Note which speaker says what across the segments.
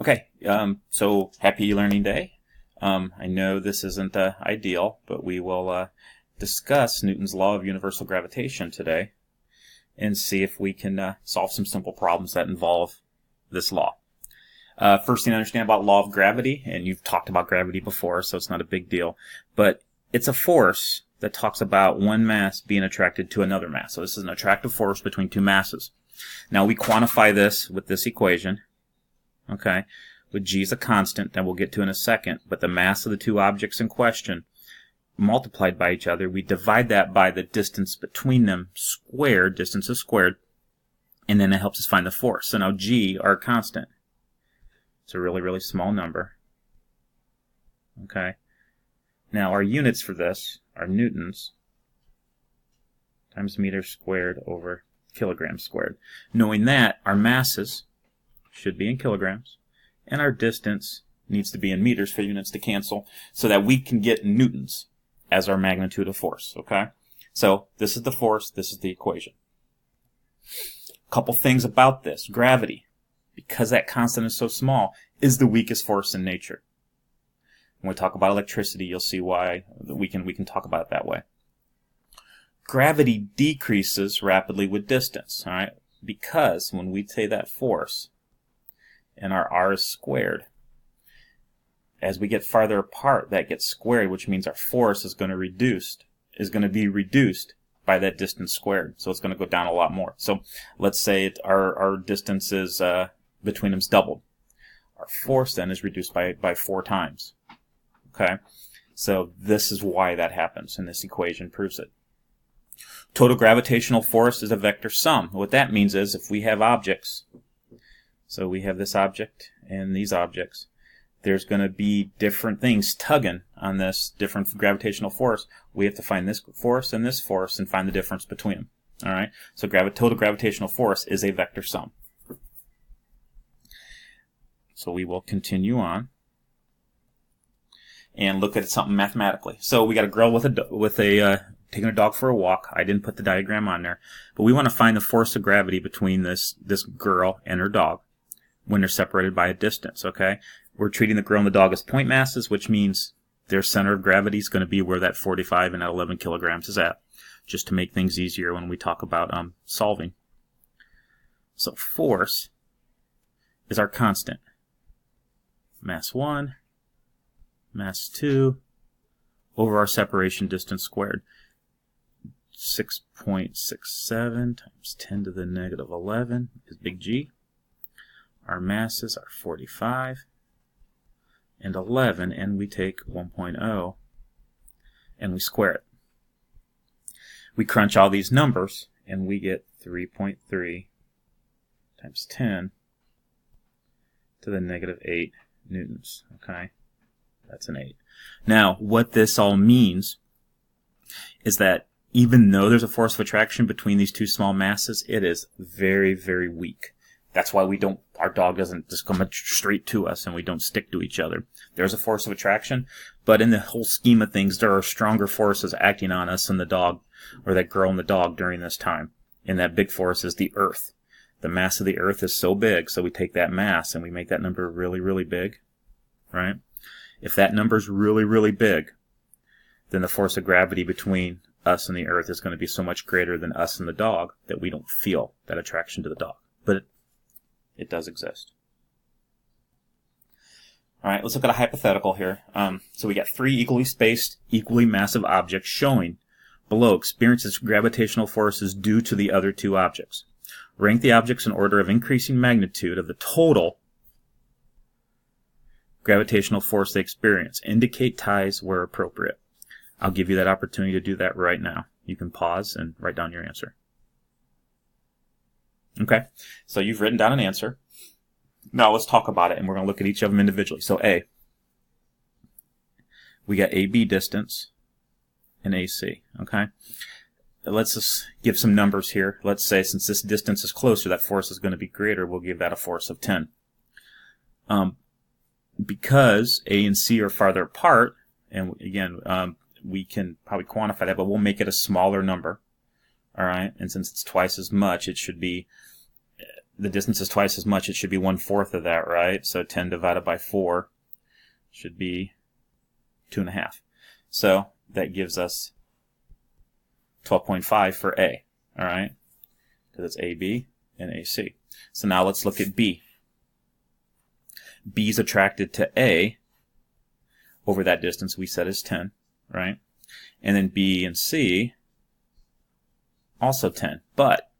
Speaker 1: Okay, so happy Learning Day. I know this isn't ideal, but we will discuss Newton's law of universal gravitation today and see if we can solve some simple problems that involve this law. First thing to understand about law of gravity, and you've talked about gravity before, so it's not a big deal, but it's a force that talks about one mass being attracted to another mass. So this is an attractive force between two masses. Now we quantify this with this equation. Okay, with g as a constant that we'll get to in a second, but the mass of the two objects in question multiplied by each other, we divide that by the distance between them squared, distance is squared, and then it helps us find the force. So now g, our constant, it's a really, really small number. Okay, now our units for this are newtons times meters squared over kilograms squared. Knowing that, our masses should be in kilograms, and our distance needs to be in meters for units to cancel so that we can get newtons as our magnitude of force, okay? So this is the force, this is the equation. A couple things about this. Gravity, because that constant is so small, is the weakest force in nature. When we talk about electricity, you'll see why we can talk about it that way. Gravity decreases rapidly with distance, all right? Because when we say that force, and our r is squared, as we get farther apart, that gets squared, which means our force is going to be reduced by that distance squared. So it's going to go down a lot more. So let's say our distance is between them is doubled. Our force then is reduced by 4 times. Okay, so this is why that happens, and this equation proves it. Total gravitational force is a vector sum. What that means is if we have objects, so we have this object and these objects, there's going to be different things tugging on this different gravitational force. We have to find this force and find the difference between them. All right, so total gravitational force is a vector sum. So we will continue on and look at something mathematically. So we got a girl taking a dog for a walk. I didn't put the diagram on there, but we want to find the force of gravity between this girl and her dog when they're separated by a distance. Okay, we're treating the girl and the dog as point masses, which means their center of gravity is going to be where that 45 and that 11 kilograms is at, just to make things easier when we talk about solving. So force is our constant. Mass 1, mass 2, over our separation distance squared. 6.67 times 10 to the negative 11 is big G. Our masses are 45 and 11, and we take 1.0 and we square it. We crunch all these numbers and we get 3.3 times 10 to the negative 8 newtons. Okay, that's an 8. Now, what this all means is that even though there's a force of attraction between these two small masses, it is very, very weak. That's why our dog doesn't just come straight to us and we don't stick to each other. There's a force of attraction, but in the whole scheme of things, there are stronger forces acting on us and the dog, or that girl and the dog during this time. And that big force is the Earth. The mass of the Earth is so big, so we take that mass and we make that number really, really big, right? If that number's really, really big, then the force of gravity between us and the Earth is going to be so much greater than us and the dog that we don't feel that attraction to the dog. But it does exist. All right, let's look at a hypothetical here. So we got 3 equally spaced, equally massive objects showing below experiences gravitational forces due to the other 2 objects. Rank the objects in order of increasing magnitude of the total gravitational force they experience. Indicate ties where appropriate. I'll give you that opportunity to do that right now. You can pause and write down your answer. Okay, so you've written down an answer. Now let's talk about it, and we're going to look at each of them individually. So A, we got AB distance and AC, okay? Let's just give some numbers here. Let's say since this distance is closer, that force is going to be greater. We'll give that a force of 10. Because A and C are farther apart, and again, we can probably quantify that, but we'll make it a smaller number. All right, and since it's twice as much, it should be the distance is twice as much, it should be 1/4 of that, right? So 10 divided by 4 should be 2.5. So that gives us 12.5 for A, all right? Because it's AB and AC. So now let's look at B. B is attracted to A over that distance we said is 10, right? And then B and C also 10. But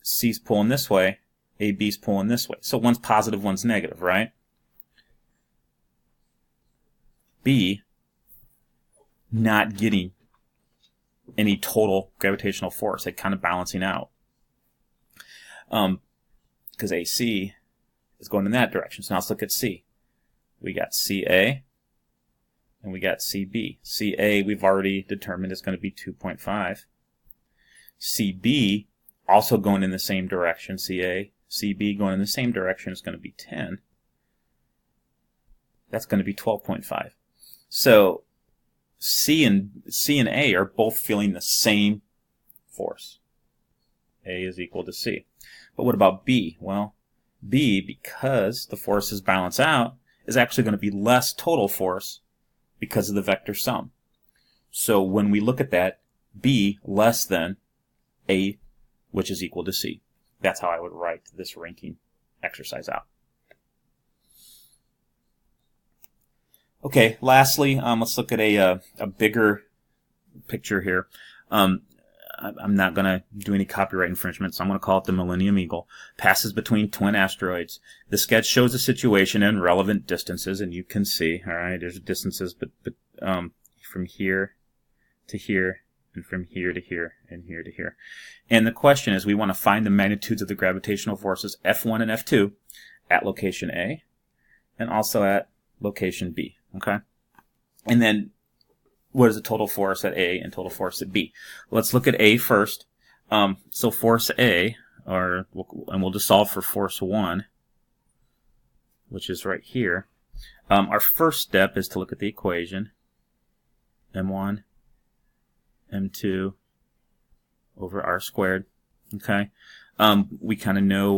Speaker 1: C's pulling this way, AB's pulling this way. So one's positive, one's negative, right? B not getting any total gravitational force, like kind of balancing out. Because AC is going in that direction. So now let's look at C. We got CA and we got CB. CA we've already determined is going to be 2.5. CB also going in the same direction. CA, CB going in the same direction is going to be 10. That's going to be 12.5. So C and A are both feeling the same force. A is equal to C. But what about B? Well, B, because the forces balance out, is actually going to be less total force because of the vector sum. So when we look at that, B less than A, which is equal to C. That's how I would write this ranking exercise out. Okay, lastly, let's look at a bigger picture here. I'm not going to do any copyright infringement, so I'm going to call it the Millennium Eagle. Passes between twin asteroids. The sketch shows the situation and relevant distances, and you can see, all right, there's distances but from here to here, and from here to here, and here to here. And the question is, we want to find the magnitudes of the gravitational forces F1 and F2 at location A, and also at location B, okay? And then what is the total force at A and total force at B? Let's look at A first. So force A, and we'll just solve for force 1, which is right here. Our first step is to look at the equation. M1, M2 over R squared. Okay. We kind of know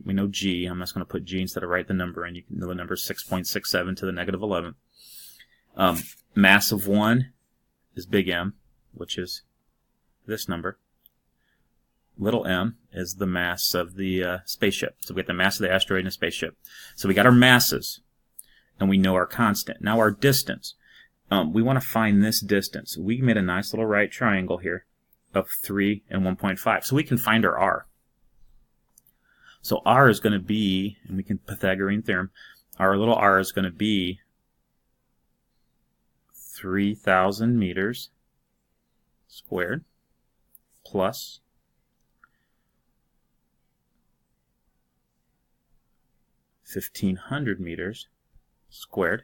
Speaker 1: we know G. I'm just going to put G instead of write the number, and you know the number is 6.67 to the negative 11. Mass of 1 is big M, which is this number. Little m is the mass of the spaceship. So we got the mass of the asteroid and the spaceship. So we got our masses, and we know our constant. Now our distance. We want to find this distance. We made a nice little right triangle here of 3 and 1.5. So we can find our R. So R is going to be, and we can Pythagorean theorem, our little R is going to be 3,000 meters squared plus 1,500 meters squared.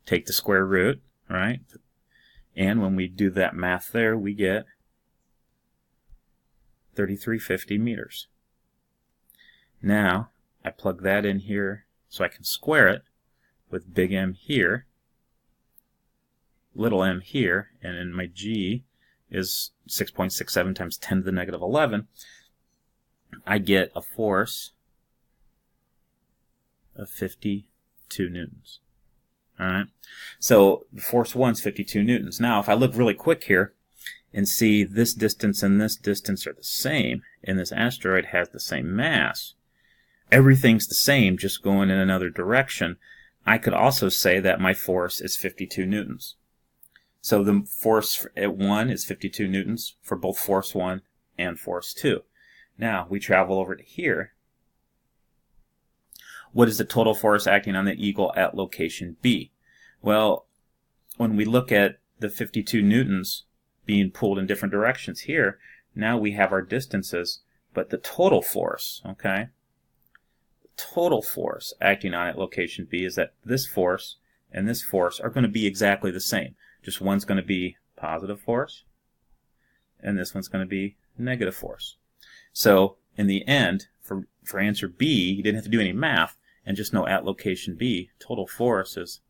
Speaker 1: Take the square root, right? And when we do that math there, we get 3,350 meters. Now, I plug that in here so I can square it with big M here, little m here, and then my G is 6.67 times 10 to the negative 11. I get a force of 52 newtons. Alright, so force 1 is 52 newtons. Now, if I look really quick here and see this distance and this distance are the same, and this asteroid has the same mass, everything's the same, just going in another direction, I could also say that my force is 52 newtons. So the force at 1 is 52 newtons for both force 1 and force 2. Now, we travel over to here. What is the total force acting on the Eagle at location B? Well, when we look at the 52 newtons being pulled in different directions here, now we have our distances, but the total force, okay? The total force acting on at location B is that this force and this force are going to be exactly the same. Just one's going to be positive force, and this one's going to be negative force. So, in the end, for answer B, you didn't have to do any math, and just know at location B, total force is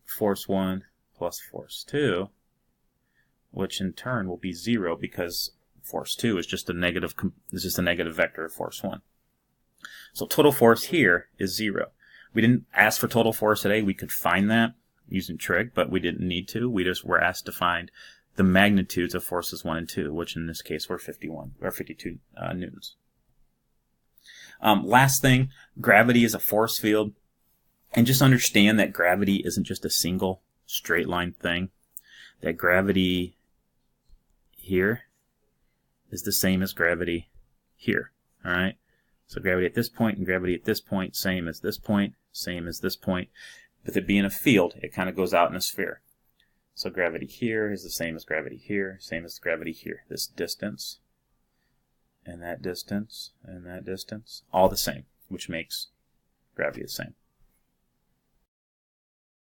Speaker 1: force 1 plus force 2, which in turn will be 0 because force 2 is just a negative vector of force 1. So total force here is 0. We didn't ask for total force today. We could find that using trig, but we didn't need to. We just were asked to find the magnitudes of forces 1 and 2, which in this case were 52 newtons. Last thing, gravity is a force field. And just understand that gravity isn't just a single straight line thing. That gravity here is the same as gravity here. All right? So gravity at this point and gravity at this point, same as this point, same as this point. With it being a field, it kind of goes out in a sphere. So gravity here is the same as gravity here, same as gravity here. This distance and that distance and that distance, all the same, which makes gravity the same.